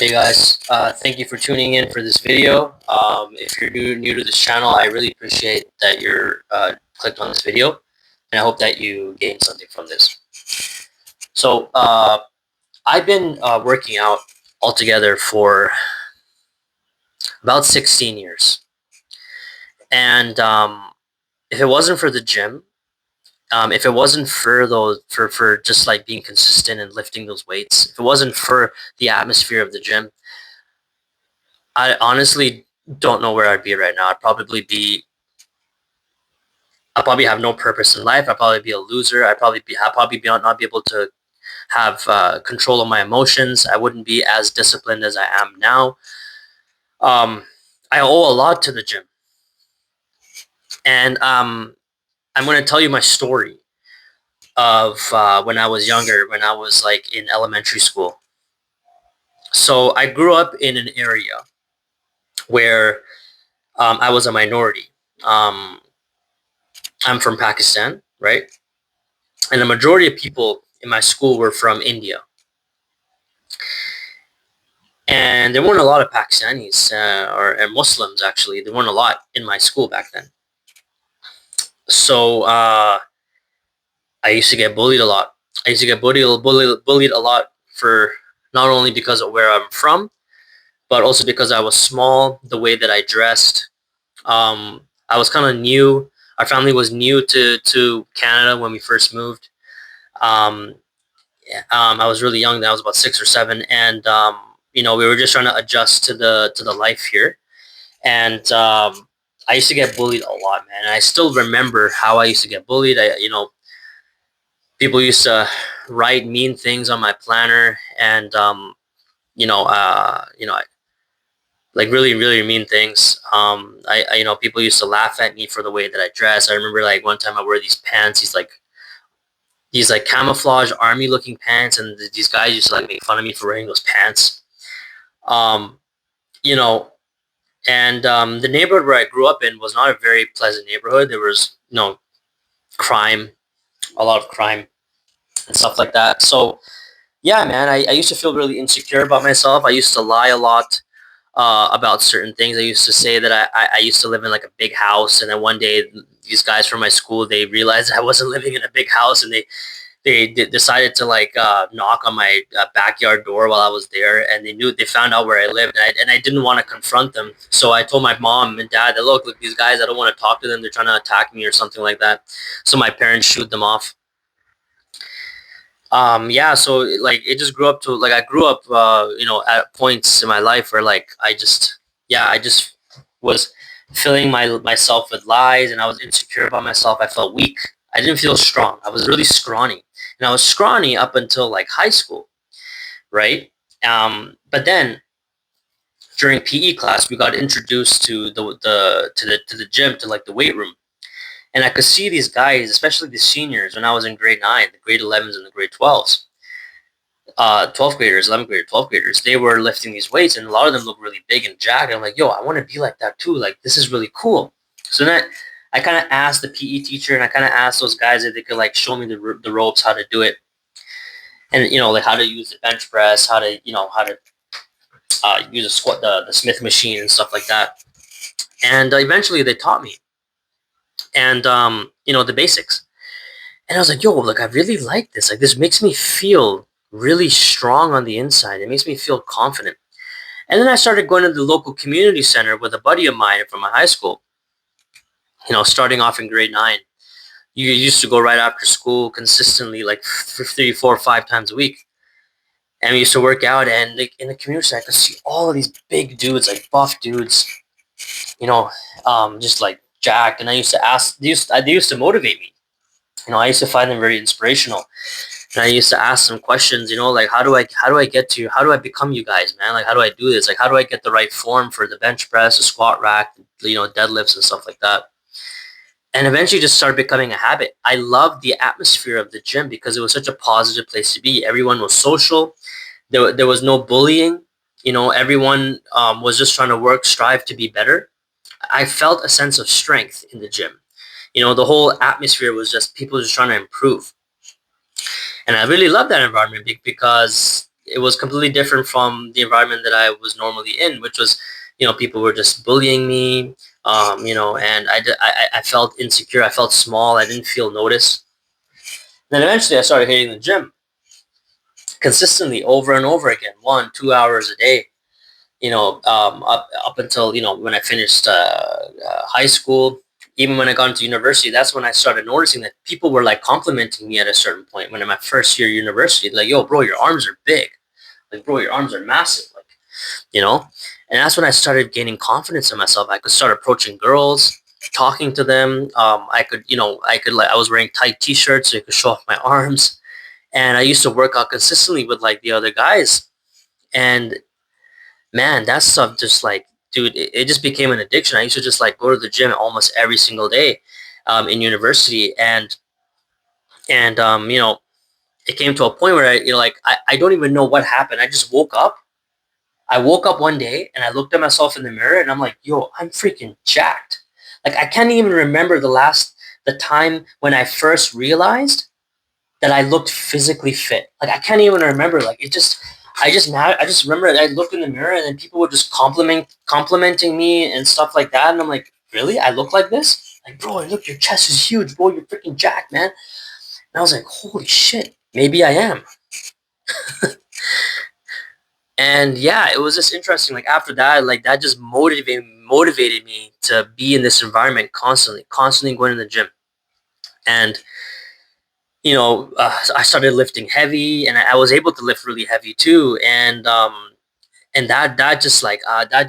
Hey guys, thank you for tuning in for this video. If you're new to this channel, I really appreciate that you're clicked on this video, and I hope that you gain something from this. So I've been working out altogether for about 16 years, and if it wasn't for the gym, if it wasn't for those for just like being consistent and lifting those weights, if it wasn't for the atmosphere of the gym, I honestly don't know where I'd be right now. I'd probably have no purpose in life. I'd probably be a loser. I'd probably not be able to have control of my emotions. I wouldn't be as disciplined as I am now. I owe a lot to the gym, and I'm going to tell you my story of when I was younger, when I was like in elementary school. So I grew up in an area where I was a minority. I'm from Pakistan, right? And the majority of people in my school were from India. And there weren't a lot of Pakistanis or Muslims, actually. There weren't a lot in my school back then. So I used to get bullied a lot. I used to get bullied a lot for not only because of where I'm from, but also because I was small, the way that I dressed. I was kind of new. Our family was new to Canada when we first moved. Um, I was really young then. I was about 6 or 7, and we were just trying to adjust to the life here. And I used to get bullied a lot, man. And I still remember how I used to get bullied. People used to write mean things on my planner, and like really, really mean things. People used to laugh at me for the way that I dress. I remember like one time I wore these pants, these like camouflage army looking pants, and these guys used to like make fun of me for wearing those pants. Um, you know, and the neighborhood where I grew up in was not a very pleasant neighborhood. There was crime, a lot of crime and stuff like that. So yeah, man, I used to feel really insecure about myself. I used to lie a lot about certain things. I used to say that I used to live in like a big house, and then one day these guys from my school, they realized I wasn't living in a big house, and they decided to like knock on my backyard door while I was there, and they found out where I lived, and I didn't want to confront them. So I told my mom and dad that look, these guys, I don't want to talk to them. They're trying to attack me or something like that. So my parents shooed them off. Yeah, so like it just grew up to like I grew up at points in my life where like I just was filling myself with lies, and I was insecure about myself. I felt weak. I didn't feel strong. I was really scrawny, and I was scrawny up until like high school, right? But then during PE class, we got introduced to the gym, to like the weight room. And I could see these guys, especially the seniors, when I was in grade 9, the grade 11s and the grade 12s, 12th graders, 11th graders, 12th graders, they were lifting these weights, and a lot of them look really big and jagged. And I'm like, yo, I want to be like that too. Like, this is really cool. So then I kind of asked the PE teacher, and I kind of asked those guys if they could like show me the ropes, how to do it. And, like how to use the bench press, how to use a squat, the Smith machine and stuff like that. And eventually they taught me. And, the basics. And I was like, yo, like, I really like this. Like, this makes me feel really strong on the inside. It makes me feel confident. And then I started going to the local community center with a buddy of mine from my high school, starting off in grade 9. You used to go right after school consistently, like 3, 4, 5 times a week. And we used to work out, and like, in the community center, I could see all of these big dudes, like buff dudes, just like jacked. And I used to ask, they used to motivate me. I used to find them very inspirational, and I used to ask them questions. Like how do I get to you? How do I become you guys, man? Like how do I do this? Like how do I get the right form for the bench press, the squat rack, deadlifts and stuff like that? And eventually, just started becoming a habit. I loved the atmosphere of the gym because it was such a positive place to be. Everyone was social. There was no bullying. Everyone was just trying to strive to be better. I felt a sense of strength in the gym. The whole atmosphere was just people just trying to improve. And I really love that environment because it was completely different from the environment that I was normally in, which was, people were just bullying me, and I felt insecure. I felt small. I didn't feel noticed. Then eventually I started hitting the gym consistently over and over again, 1, 2 hours a day. Up until when I finished high school, even when I got into university, that's when I started noticing that people were like complimenting me at a certain point. When in my first year university, like, yo, bro, your arms are big. Like, bro, your arms are massive. Like, you know, and that's when I started gaining confidence in myself. I could start approaching girls, talking to them. I was wearing tight t-shirts so you could show off my arms. And I used to work out consistently with like the other guys. And man, that stuff just like, dude, it just became an addiction. I used to just like go to the gym almost every single day in university. And it came to a point where I don't even know what happened. I just woke up. I woke up one day and I looked at myself in the mirror and I'm like, yo, I'm freaking jacked. Like, I can't even remember the time when I first realized that I looked physically fit. Like, I can't even remember. Like, I just remember I looked in the mirror and then people were just complimenting me and stuff like that. And I'm like, really? I look like this? Like, bro, look, your chest is huge, bro. You're freaking jacked, man. And I was like, holy shit, maybe I am. And yeah, it was just interesting. Like, after that, like, that just motivated me to be in this environment constantly going to the gym. And I started lifting heavy, and I was able to lift really heavy too. And that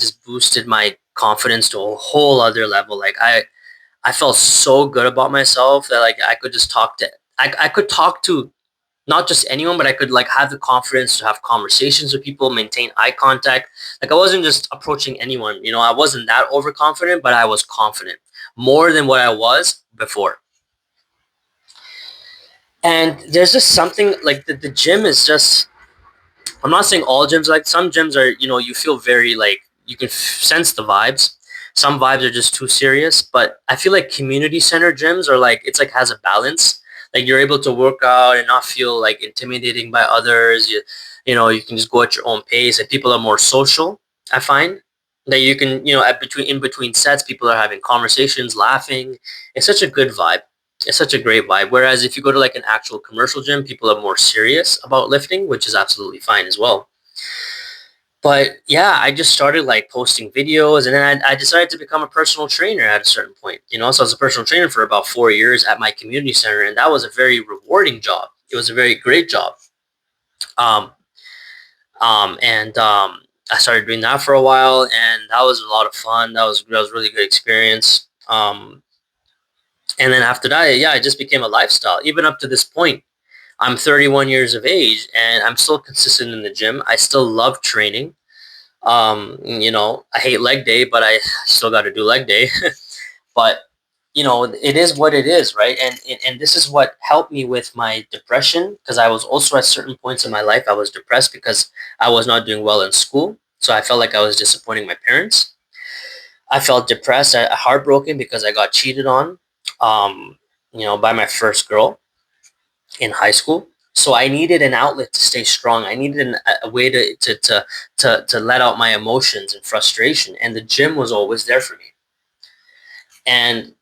just boosted my confidence to a whole other level. Like, I felt so good about myself that like I could just I could talk to not just anyone, but I could like have the confidence to have conversations with people, maintain eye contact. Like, I wasn't just approaching anyone. I wasn't that overconfident, but I was confident more than what I was before. And there's just something like the gym is just, I'm not saying all gyms, like some gyms are, you feel very like you can sense the vibes. Some vibes are just too serious, but I feel like community center gyms are like, it's like has a balance. Like, you're able to work out and not feel like intimidating by others. You can just go at your own pace, and people are more social. I find that you can, in between sets, people are having conversations, laughing. It's such a good vibe. It's such a great vibe. Whereas if you go to like an actual commercial gym, people are more serious about lifting, which is absolutely fine as well. But yeah, I just started like posting videos, and then I decided to become a personal trainer at a certain point. So I was a personal trainer for about 4 years at my community center, and that was a very rewarding job. It was a very great job. Um, and I started doing that for a while, and that was a lot of fun. That was a really good experience. And then after that, yeah, it just became a lifestyle. Even up to this point, I'm 31 years of age, and I'm still consistent in the gym. I still love training. I hate leg day, but I still got to do leg day. But it is what it is, right? And this is what helped me with my depression, because I was also at certain points in my life I was depressed because I was not doing well in school. So I felt like I was disappointing my parents. I felt depressed, heartbroken because I got cheated on, by my first girl in high school. So I needed an outlet to stay strong. I needed a way to let out my emotions and frustration, and the gym was always there for me. And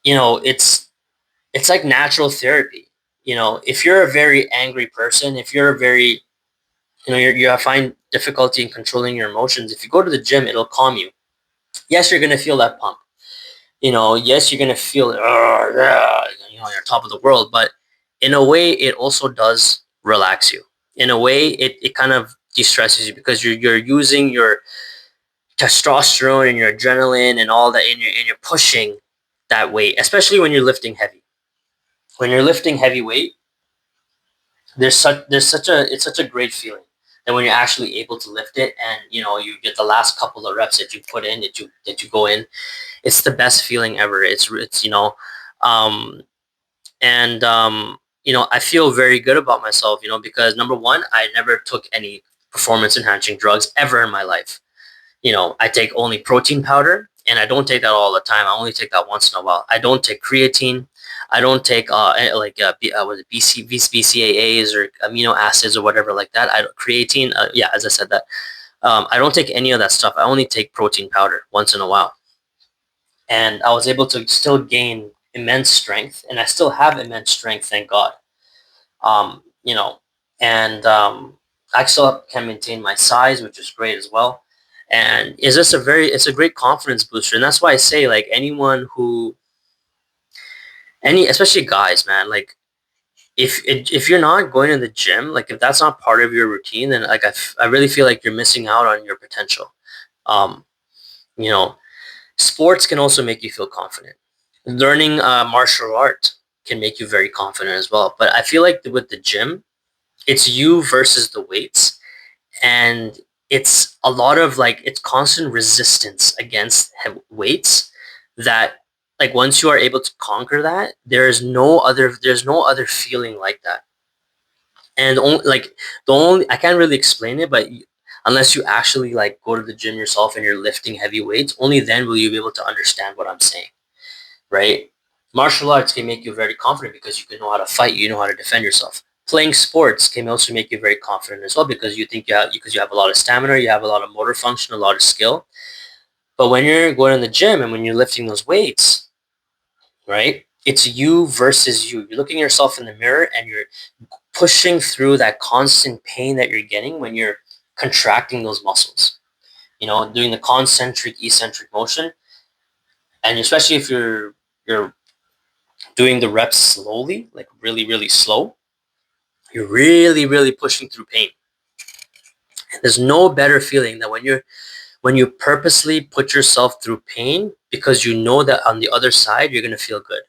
it's like natural therapy. If you're a very angry person, if you're a very you find difficulty in controlling your emotions, if you go to the gym, it'll calm you. Yes, you're gonna feel that pump. Yes, you're gonna feel you're top of the world, but in a way, it also does relax you. In a way, it kind of de-stresses you because you're using your testosterone and your adrenaline and all that, and you're pushing that weight, especially when you're lifting heavy. When you're lifting heavy weight, it's such a great feeling. And when you're actually able to lift it, and you get the last couple of reps that you put in, that you go in, it's the best feeling ever. Um, and I feel very good about myself, because number one, I never took any performance enhancing drugs ever in my life. I take only protein powder, and I don't take that all the time. I only take that once in a while. I don't take creatine. I don't take was it BCAAs or amino acids or whatever like that. I don't, creatine. Yeah, as I said that. I don't take any of that stuff. I only take protein powder once in a while, and I was able to still gain immense strength, and I still have immense strength, thank God. You know, and I still can maintain my size, which is great as well. And it's a great confidence booster, and that's why I say like anyone who especially guys, man, like if you're not going to the gym, like if that's not part of your routine, then like I really feel like you're missing out on your potential. Um, you know, sports can also make you feel confident. Learning martial art can make you very confident as well. But I feel like with the gym, it's you versus the weights, and it's a lot of like it's constant resistance against weights that like once you are able to conquer that, there's no other feeling like that. And the only I can't really explain it, but unless you actually like go to the gym yourself and you're lifting heavy weights, only then will you be able to understand what I'm saying, right? Martial arts can make you very confident because you can know how to fight, you know how to defend yourself. Playing sports can also make you very confident as well because you have a lot of stamina, you have a lot of motor function, a lot of skill. But when you're going to the gym and when you're lifting those weights, right? It's you versus you. You're looking at yourself in the mirror and you're pushing through that constant pain that you're getting when you're contracting those muscles. Doing the concentric eccentric motion, and especially if you're doing the reps slowly, like really really slow, you're really really pushing through pain. And there's no better feeling than when you purposely put yourself through pain because you know that on the other side you're going to feel good.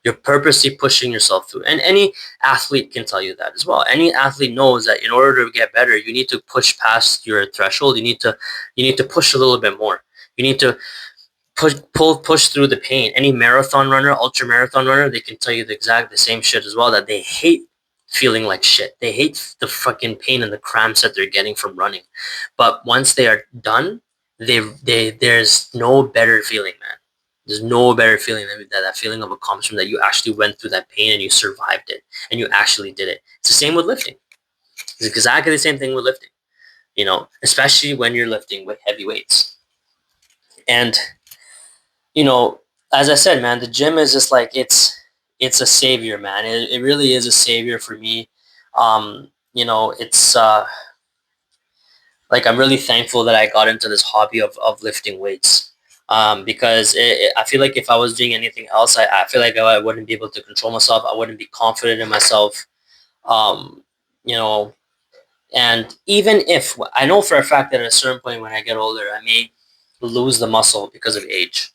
You're purposely pushing yourself through, and any athlete can tell you that as well. Any athlete knows that in order to get better, you need to push past your threshold. You need to push a little bit more. You need to push through the pain. Any marathon runner, ultra marathon runner, they can tell you the same shit as well, that they hate feeling like shit. They hate the fucking pain and the cramps that they're getting from running. But once they are done, there's no better feeling, man. There's no better feeling than that feeling of accomplishment, that you actually went through that pain and you survived it and you actually did it. It's the same with lifting. It's exactly the same thing with lifting, especially when you're lifting with heavy weights. And you know, as I said, man, the gym is just like it's a savior, man. It really is a savior for me. It's like I'm really thankful that I got into this hobby of lifting weights. Because I feel like if I was doing anything else, I feel like I wouldn't be able to control myself. I wouldn't be confident in myself. Um, you know, and even if I know for a fact that at a certain point when I get older, I may lose the muscle because of age.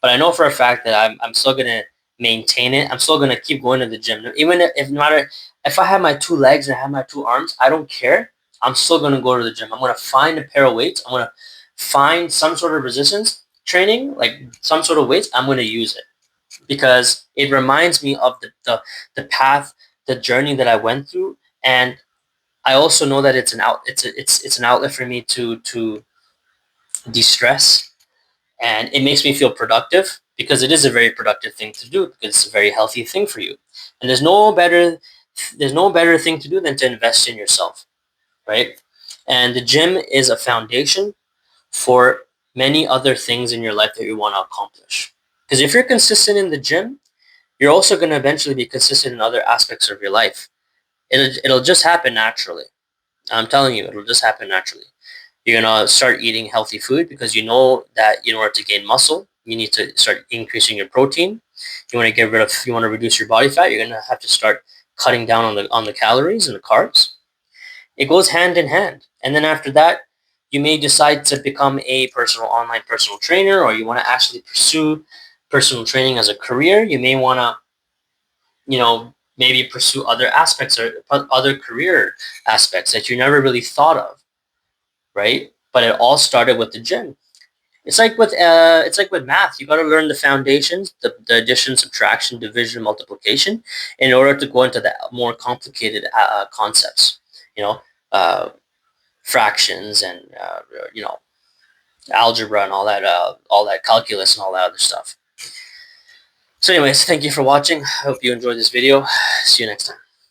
But I know for a fact that I'm still gonna maintain it. I'm still gonna keep going to the gym, even if no matter if I have my two legs and I have my two arms. I don't care. I'm still gonna go to the gym. I'm gonna find a pair of weights. I'm gonna find some sort of resistance training, like some sort of weights. I'm gonna use it because it reminds me of the path, the journey that I went through, and I also know that it's an outlet for me to de-stress, and it makes me feel productive because it is a very productive thing to do because it's a very healthy thing for you. And there's no better thing to do than to invest in yourself, right? And the gym is a foundation for many other things in your life that you want to accomplish. Because if you're consistent in the gym, you're also going to eventually be consistent in other aspects of your life. It'll just happen naturally. I'm telling you, it'll just happen naturally. You're gonna start eating healthy food because you know that in order to gain muscle, you need to start increasing your protein. You want to reduce your body fat. You're gonna have to start cutting down on the calories and the carbs. It goes hand in hand. And then after that, you may decide to become a online personal trainer, or you want to actually pursue personal training as a career. You may want to, maybe pursue other aspects or other career aspects that you never really thought of, right? But it all started with the gym. It's like with math. You got to learn the foundations, the addition, subtraction, division, multiplication, in order to go into the more complicated concepts. You know, uh, fractions and algebra and all that calculus and all that other stuff. So anyways, thank you for watching. I hope you enjoyed this video. See you next time.